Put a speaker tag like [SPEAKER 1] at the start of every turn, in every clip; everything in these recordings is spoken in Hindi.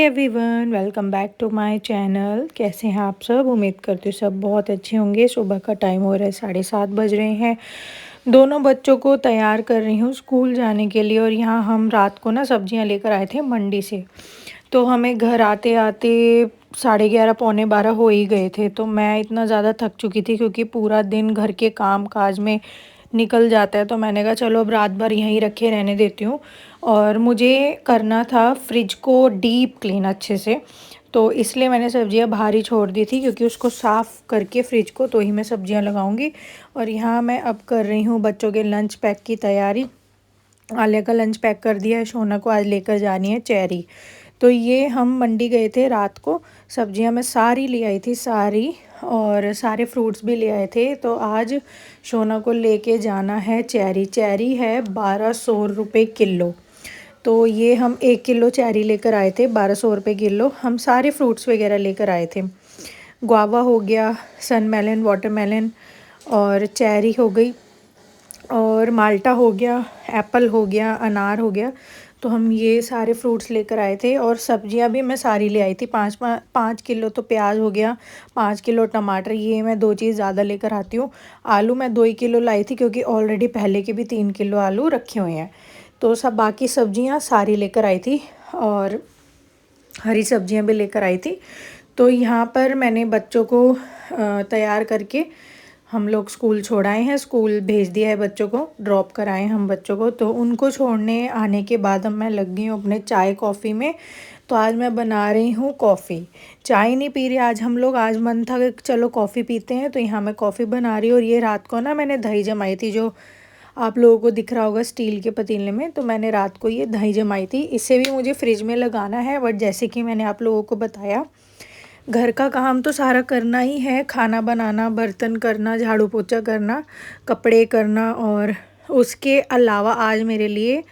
[SPEAKER 1] Everyone, welcome back to my channel. कैसे हैं आप सब? उम्मीद करती हूँ सब बहुत अच्छे होंगे। सुबह का टाइम हो रहा है, 7:30 बज रहे हैं। दोनों बच्चों को तैयार कर रही हूँ स्कूल जाने के लिए। और यहाँ हम रात को ना सब्जियाँ लेकर आए थे मंडी से, तो हमें घर आते आते 11:30 पौने 12 हो ही गए थे। तो मैं इतना ज़्यादा थक चुकी थी क्योंकि पूरा दिन घर के काम काज में निकल जाता है। तो मैंने कहा चलो अब रात भर यहीं रखे रहने देती हूँ। और मुझे करना था फ्रिज को डीप क्लीन अच्छे से, तो इसलिए मैंने सब्जियां बाहर ही छोड़ दी थी क्योंकि उसको साफ़ करके फ्रिज को तो ही मैं सब्जियां लगाऊंगी। और यहाँ मैं अब कर रही हूँ बच्चों के लंच पैक की तैयारी। आलिया का लंच पैक कर दिया है, शोना को आज लेकर जानी है चेरी। तो ये हम मंडी गए थे रात को, सब्जियां मैं सारी ले आई थी सारी, और सारे फ्रूट्स भी ले आए थे। तो आज शोना को लेके जाना है चेरी। चेरी है 1200 रुपये किलो। तो ये हम 1 किलो चेरी लेकर आए थे, 1200 रुपये किलो। हम सारे फ्रूट्स वगैरह लेकर आए थे। गुआवा हो गया, सन मेलन, वाटरमेलन, और चेरी हो गई, और माल्टा हो गया, एप्पल हो गया, अनार हो गया। तो हम ये सारे फ्रूट्स लेकर आए थे। और सब्जियां भी मैं सारी ले आई थी। 5 किलो तो प्याज हो गया, 5 किलो टमाटर, ये मैं 2 चीज़ ज़्यादा लेकर आती हूँ। आलू मैं 2 ही किलो लाई थी क्योंकि ऑलरेडी पहले के भी 3 किलो आलू रखे हुए हैं। तो सब बाकी सब्जियां सारी लेकर आई थी, और हरी सब्जियां भी लेकर आई थी। तो यहाँ पर मैंने बच्चों को तैयार करके हम लोग स्कूल छोड़ाए हैं, स्कूल भेज दिया है बच्चों को, ड्रॉप कराए हम बच्चों को। तो उनको छोड़ने आने के बाद अब मैं लग गई हूँ अपने चाय कॉफ़ी में। तो आज मैं बना रही हूँ कॉफ़ी। चाय नहीं पी रही आज हम लोग, आज मन था कि चलो कॉफ़ी पीते हैं। तो यहाँ मैं कॉफ़ी बना रही हूँ। और ये रात को ना मैंने दही जमाई थी, जो आप लोगों को दिख रहा होगा स्टील के पतीले में। तो मैंने रात को ये दही जमाई थी। इसे भी मुझे फ्रिज में लगाना है, बट जैसे कि मैंने आप लोगों को बताया, घर का काम तो सारा करना ही है। खाना बनाना, बर्तन करना, झाड़ू पोछा करना, कपड़े करना, और उसके अलावा आज मेरे लिए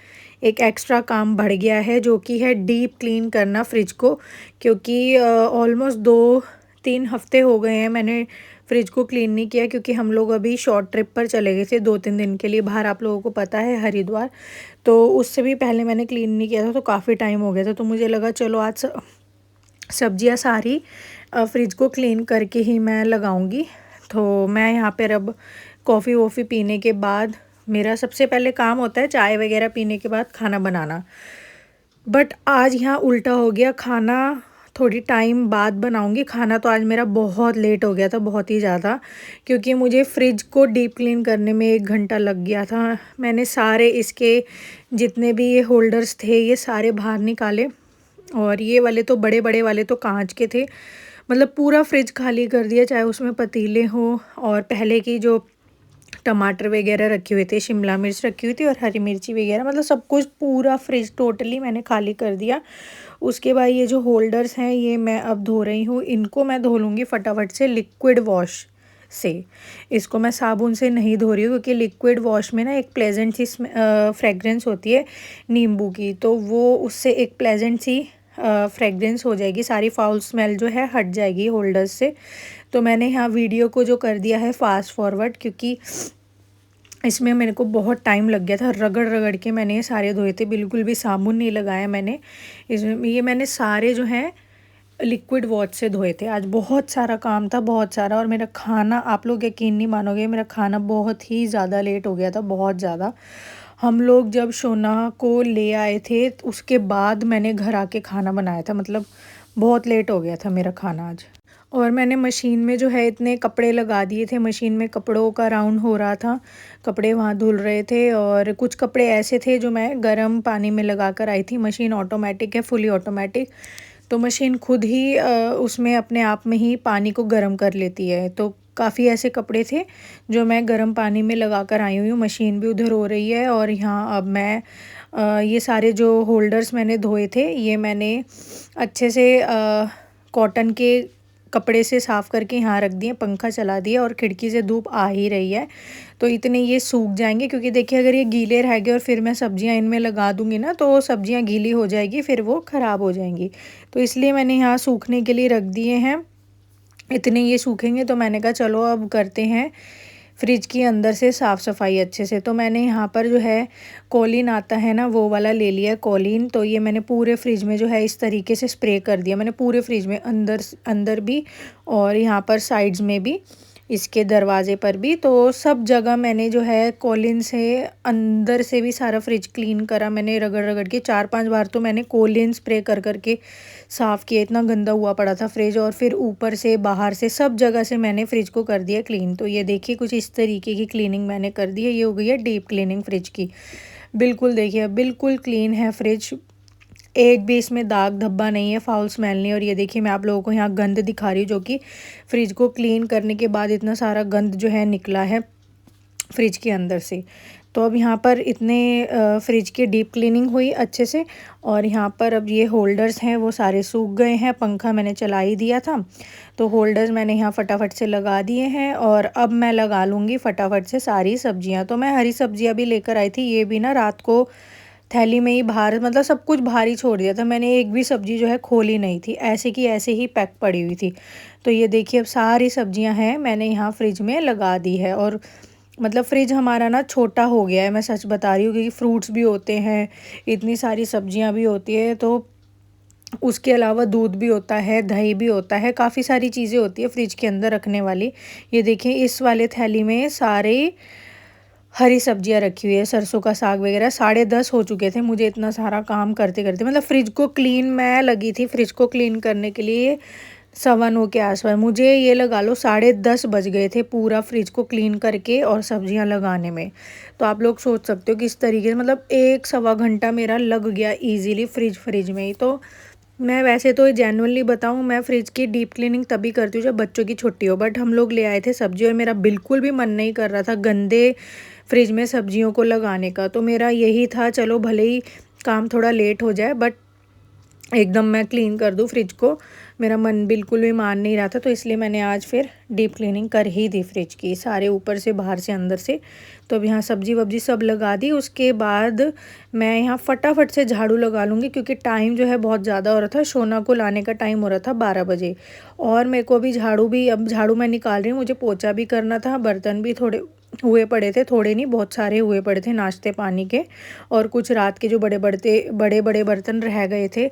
[SPEAKER 1] एक एक्स्ट्रा काम बढ़ गया है, जो कि है डीप क्लीन करना फ्रिज को। क्योंकि ऑलमोस्ट 2-3 हफ्ते हो गए हैं मैंने फ्रिज को क्लीन नहीं किया, क्योंकि हम लोग अभी शॉर्ट ट्रिप पर चले गए थे 2-3 दिन के लिए बाहर, आप लोगों को पता है, हरिद्वार। तो उससे भी पहले मैंने क्लीन नहीं किया था, तो काफ़ी टाइम हो गया था। तो मुझे लगा चलो आज सब्जियां सारी फ्रिज को क्लीन करके ही मैं लगाऊंगी। तो मैं यहाँ पर अब कॉफ़ी वॉफ़ी पीने के बाद, मेरा सबसे पहले काम होता है चाय वगैरह पीने के बाद खाना बनाना। बट आज यहाँ उल्टा हो गया, खाना थोड़ी टाइम बाद बनाऊंगी। खाना तो आज मेरा बहुत लेट हो गया था, बहुत ही ज़्यादा, क्योंकि मुझे फ्रिज को डीप क्लीन करने में 1 घंटा लग गया था। मैंने सारे इसके जितने भी ये होल्डर्स थे ये सारे बाहर निकाले, और ये वाले तो बड़े बड़े वाले तो कांच के थे। मतलब पूरा फ्रिज खाली कर दिया, चाहे उसमें पतीले हो, और पहले की जो टमाटर वगैरह रखे हुए थे, शिमला मिर्च रखी हुई थी, और हरी मिर्ची वगैरह, मतलब सब कुछ पूरा फ्रिज टोटली मैंने खाली कर दिया। उसके बाद ये जो होल्डर्स हैं ये मैं अब धो रही हूँ। इनको मैं धो लूँगी फटाफट से लिक्विड वॉश से। इसको मैं साबुन से नहीं धो रही हूँ, क्योंकि लिक्विड वॉश में ना एक प्लेजेंट सी फ्रेगरेंस होती है नींबू की, तो वो उससे एक प्लेजेंट सी फ्रेगरेंस हो जाएगी, सारी फाउल स्मेल जो है हट जाएगी होल्डर्स से। तो मैंने यहाँ वीडियो को जो कर दिया है फास्ट फॉरवर्ड, क्योंकि इसमें मेरे को बहुत टाइम लग गया था। रगड़ रगड़ के मैंने ये सारे धोए थे, बिल्कुल भी साबुन नहीं लगाया मैंने इसमें। ये मैंने सारे जो हैं लिक्विड वॉश से धोए थे। आज बहुत सारा काम था, बहुत सारा। और मेरा खाना, आप लोग यकीन नहीं मानोगे, मेरा खाना बहुत ही ज़्यादा लेट हो गया था, बहुत ज़्यादा। हम लोग जब शोना को ले आए थे उसके बाद मैंने घर आके खाना बनाया था, मतलब बहुत लेट हो गया था मेरा खाना आज। और मैंने मशीन में जो है इतने कपड़े लगा दिए थे, मशीन में कपड़ों का राउंड हो रहा था, कपड़े वहाँ धुल रहे थे। और कुछ कपड़े ऐसे थे जो मैं गर्म पानी में लगा कर आई थी। मशीन ऑटोमेटिक है, फुली ऑटोमेटिक, तो मशीन खुद ही उसमें अपने आप में ही पानी को गर्म कर लेती है। तो काफ़ी ऐसे कपड़े थे जो मैं गर्म पानी में लगा कर आई हुई हूँ। मशीन भी उधर हो रही है। और यहाँ अब मैं ये सारे जो होल्डर्स मैंने धोए थे ये मैंने अच्छे से कॉटन के कपड़े से साफ़ करके यहाँ रख दिए, पंखा चला दिया, और खिड़की से धूप आ ही रही है। तो इतने ये सूख जाएंगे, क्योंकि देखिए अगर ये गीले रह गए और फिर मैं सब्जियाँ इनमें लगा दूँगी ना, तो सब्जियाँ गीली हो जाएगी, फिर वो ख़राब हो जाएंगी। तो इसलिए मैंने यहाँ सूखने के लिए रख दिए हैं। इतने ये सूखेंगे तो मैंने कहा चलो अब करते हैं फ्रिज की अंदर से साफ़ सफाई अच्छे से। तो मैंने यहाँ पर जो है कोलिन आता है ना, वो वाला ले लिया कोलिन। तो ये मैंने पूरे फ्रिज में जो है इस तरीके से स्प्रे कर दिया। मैंने पूरे फ्रिज में अंदर अंदर भी और यहाँ पर साइड्स में भी, इसके दरवाज़े पर भी, तो सब जगह मैंने जो है कोलिन से अंदर से भी सारा फ्रिज क्लीन करा। मैंने रगड़ रगड़ के 4-5 बार तो मैंने कोलिन स्प्रे कर करके साफ़ किया। इतना गंदा हुआ पड़ा था फ्रिज, और फिर ऊपर से बाहर से सब जगह से मैंने फ्रिज को कर दिया क्लीन। तो ये देखिए कुछ इस तरीके की क्लीनिंग मैंने कर दी है। ये हो गई है डीप क्लीनिंग फ्रिज की। बिल्कुल देखिए बिल्कुल क्लीन है फ्रिज, एक भी इसमें दाग धब्बा नहीं है, फाउल स्मेल नहीं। और ये देखिए मैं आप लोगों को यहाँ गंद दिखा रही हूँ, जो कि फ्रिज को क्लीन करने के बाद इतना सारा गंद जो है निकला है फ्रिज के अंदर से। तो अब यहाँ पर इतने फ्रिज की डीप क्लीनिंग हुई अच्छे से, और यहाँ पर अब ये होल्डर्स हैं वो सारे सूख गए हैं। पंखा मैंने चला ही दिया था, तो होल्डर्स मैंने यहाँ फटाफट से लगा दिए हैं। और अब मैं लगा लूँगी फटाफट से सारी सब्जियाँ। तो मैं हरी सब्जियाँ भी लेकर आई थी, ये भी ना रात को थैली में ही बाहर, मतलब सब कुछ बाहर ही छोड़ दिया था मैंने। एक भी सब्ज़ी जो है खोली नहीं थी, ऐसे की ऐसे ही पैक पड़ी हुई थी। तो ये देखिए अब सारी सब्जियां हैं मैंने यहाँ फ्रिज में लगा दी है। और मतलब फ्रिज हमारा ना छोटा हो गया है, मैं सच बता रही हूँ, क्योंकि फ्रूट्स भी होते हैं, इतनी सारी सब्जियां भी होती है, तो उसके अलावा दूध भी होता है, दही भी होता है, काफ़ी सारी चीज़ें होती है फ्रिज के अंदर रखने वाली। ये देखिए इस वाले थैली में सारे हरी सब्जियां रखी हुई है, सरसों का साग वगैरह। 10:30 हो चुके थे मुझे इतना सारा काम करते करते, मतलब फ्रिज को क्लीन मैं लगी थी फ्रिज को क्लीन करने के लिए 9:15 के आसपास। मुझे ये लगा लो 10:30 बज गए थे पूरा फ्रिज को क्लीन करके और सब्जियां लगाने में। तो आप लोग सोच सकते हो कि इस तरीके से मतलब 1-1.25 घंटा मेरा लग गया ईजीली फ्रिज में ही। तो मैं वैसे तो जेन्युइनली बताऊं, मैं फ्रिज की डीप क्लीनिंग तभी करती हूँ जब बच्चों की छुट्टी हो। बट हम लोग ले आए थे सब्जी और मेरा बिल्कुल भी मन नहीं कर रहा था गंदे फ्रिज में सब्जियों को लगाने का। तो मेरा यही था, चलो भले ही काम थोड़ा लेट हो जाए बट एकदम मैं क्लीन कर दूँ फ्रिज को। मेरा मन बिल्कुल भी मान नहीं रहा था, तो इसलिए मैंने आज फिर डीप क्लीनिंग कर ही दी फ्रिज की, सारे ऊपर से बाहर से अंदर से। तो अब यहाँ सब्जी वब्जी सब लगा दी। उसके बाद मैं यहाँ फटाफट से झाड़ू लगा लूँगी, क्योंकि टाइम जो है बहुत ज़्यादा हो रहा था। शोना को लाने का टाइम हो रहा था 12 बजे, और मेरे को अभी अब झाड़ू मैं निकाल रही हूँ। मुझे पोछा भी करना था, बर्तन भी थोड़े हुए पड़े थे, थोड़े नहीं बहुत सारे हुए पड़े थे नाश्ते पानी के, और कुछ रात के जो बड़े बड़े बर्तन रह गए थे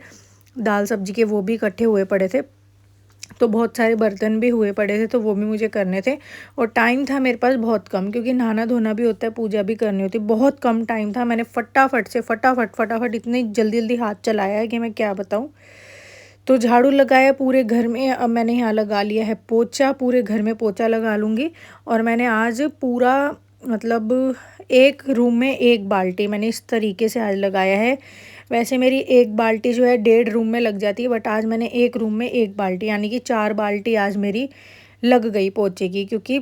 [SPEAKER 1] दाल सब्जी के, वो भी इकट्ठे हुए पड़े थे। तो बहुत सारे बर्तन भी हुए पड़े थे, तो वो भी मुझे करने थे। और टाइम था मेरे पास बहुत कम, क्योंकि नहाना धोना भी होता है, पूजा भी करनी होती है, बहुत कम टाइम था। मैंने फटाफट इतनी जल्दी जल्दी हाथ चलाया है कि मैं क्या बताऊँ। तो झाड़ू लगाया पूरे घर में। अब मैंने यहाँ लगा लिया है पोछा, पूरे घर में पोछा लगा लूँगी। और मैंने आज पूरा मतलब एक रूम में एक बाल्टी मैंने इस तरीके से आज लगाया है। वैसे मेरी एक बाल्टी जो है 1.5 रूम में लग जाती है, बट आज मैंने एक रूम में एक बाल्टी, यानी कि 4 बाल्टी आज मेरी लग गई पोछे की। क्योंकि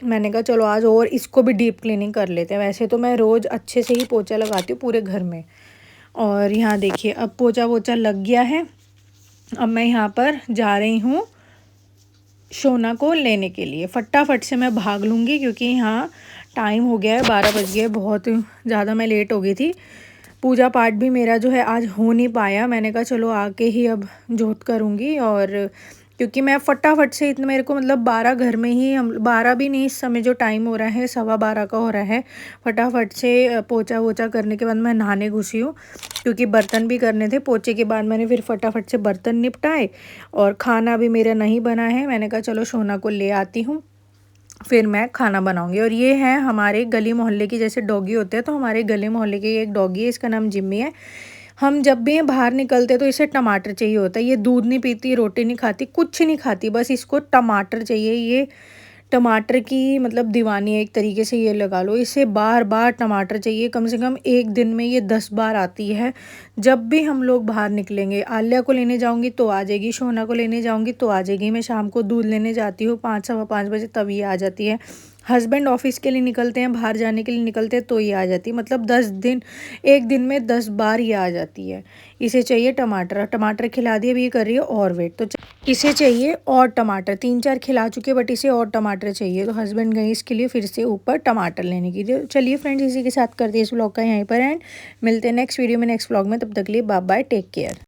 [SPEAKER 1] मैंने कहा चलो आज और इसको भी डीप क्लीनिंग कर लेते हैं। वैसे तो मैं रोज़ अच्छे से ही पोछा लगाती हूँ पूरे घर में। और यहाँ देखिए अब पोछा वोछा लग गया है। अब मैं यहाँ पर जा रही हूँ शोना को लेने के लिए। फटाफट से मैं भाग लूँगी, क्योंकि यहाँ टाइम हो गया है, 12 बज गए, बहुत ज़्यादा मैं लेट हो गई थी। पूजा पाठ भी मेरा जो है आज हो नहीं पाया। मैंने कहा चलो आके ही अब जोत करूँगी। और क्योंकि मैं फटाफट से इतना, मेरे को मतलब 12 घर में ही, हम 12 भी नहीं, इस समय जो टाइम हो रहा है 12:15 का हो रहा है। फटाफट से पोछा वोछा करने के बाद मैं नहाने घुसी हूँ, क्योंकि बर्तन भी करने थे। पोछे के बाद मैंने फिर फटाफट से बर्तन निपटाए, और खाना भी मेरा नहीं बना है। मैंने कहा चलो शोना को ले आती हूँ, फिर मैं खाना बनाऊंगी। और ये है हमारे गली मोहल्ले की, जैसे डॉगी होते हैं, तो हमारे गली मोहल्ले के एक डॉगी है, इसका नाम जिम्मी है। हम जब भी बाहर निकलते तो इसे टमाटर चाहिए होता है। ये दूध नहीं पीती, रोटी नहीं खाती, कुछ नहीं खाती, बस इसको टमाटर चाहिए। ये टमाटर की मतलब दीवानी है एक तरीके से, ये लगा लो। इसे बार बार टमाटर चाहिए, कम से कम एक दिन में ये 10 बार आती है। जब भी हम लोग बाहर निकलेंगे, आलिया को लेने जाऊंगी तो आ जाएगी, शोना को लेने जाऊंगी तो आ जाएगी, मैं शाम को दूध लेने जाती हूँ 5-5:15 बजे, तब ये आ जाती है। हस्बैंड ऑफिस के लिए निकलते हैं, बाहर जाने के लिए निकलते हैं, तो ये आ जाती है। मतलब एक दिन में 10 बार ये आ जाती है। इसे चाहिए टमाटर, टमाटर खिला दिए, अभी ये कर रही है और वेट। तो इसे चाहिए और टमाटर, 3-4 खिला चुके, बट इसे और टमाटर चाहिए। तो हस्बैंड गए इसके लिए फिर से ऊपर टमाटर लेने के लिए। चलिए फ्रेंड्स, इसी के साथ करते हैं इस व्लॉग का यहीं पर एंड। मिलते हैं नेक्स्ट वीडियो में, नेक्स्ट व्लॉग में। तब तक के लिए बाय बाय, टेक केयर।